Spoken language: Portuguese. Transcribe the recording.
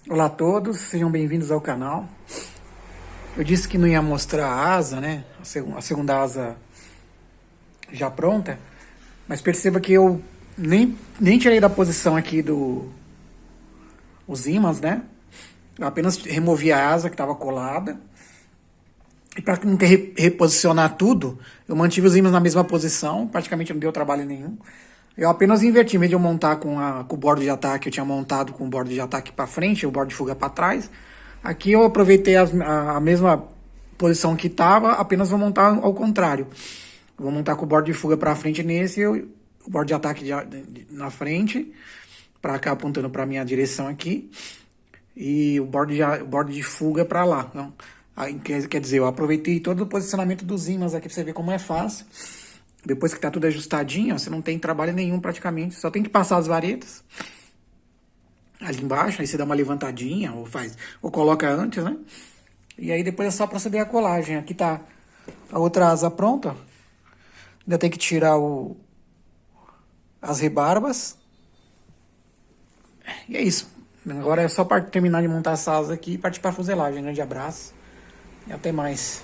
Olá a todos, sejam bem-vindos ao canal. Eu disse que não ia mostrar a asa, né? A segunda asa já pronta, mas perceba que eu nem tirei da posição aqui os ímãs, né? Eu apenas removi a asa que estava colada. E para não ter reposicionar tudo, eu mantive os ímãs na mesma posição, praticamente não deu trabalho nenhum. Eu apenas inverti, em vez de eu montar com o bordo de ataque, eu tinha montado com o bordo de ataque para frente, o bordo de fuga para trás. Aqui eu aproveitei a mesma posição que estava, apenas vou montar ao contrário. Vou montar com o bordo de fuga para frente nesse, o bordo de ataque na frente, para cá apontando para minha direção aqui, e o bordo de fuga para lá. Então, aí, quer dizer, eu aproveitei todo o posicionamento dos ímãs aqui para você ver como é fácil. Depois que tá tudo ajustadinho, ó, você não tem trabalho nenhum praticamente. Só tem que passar as varetas ali embaixo, aí você dá uma levantadinha, ou coloca antes, né? E aí depois é só proceder a colagem. Aqui tá a outra asa pronta. Ainda tem que tirar as rebarbas. E é isso. Agora é só para terminar de montar essa asa aqui e partir para fuselagem. Grande abraço e até mais.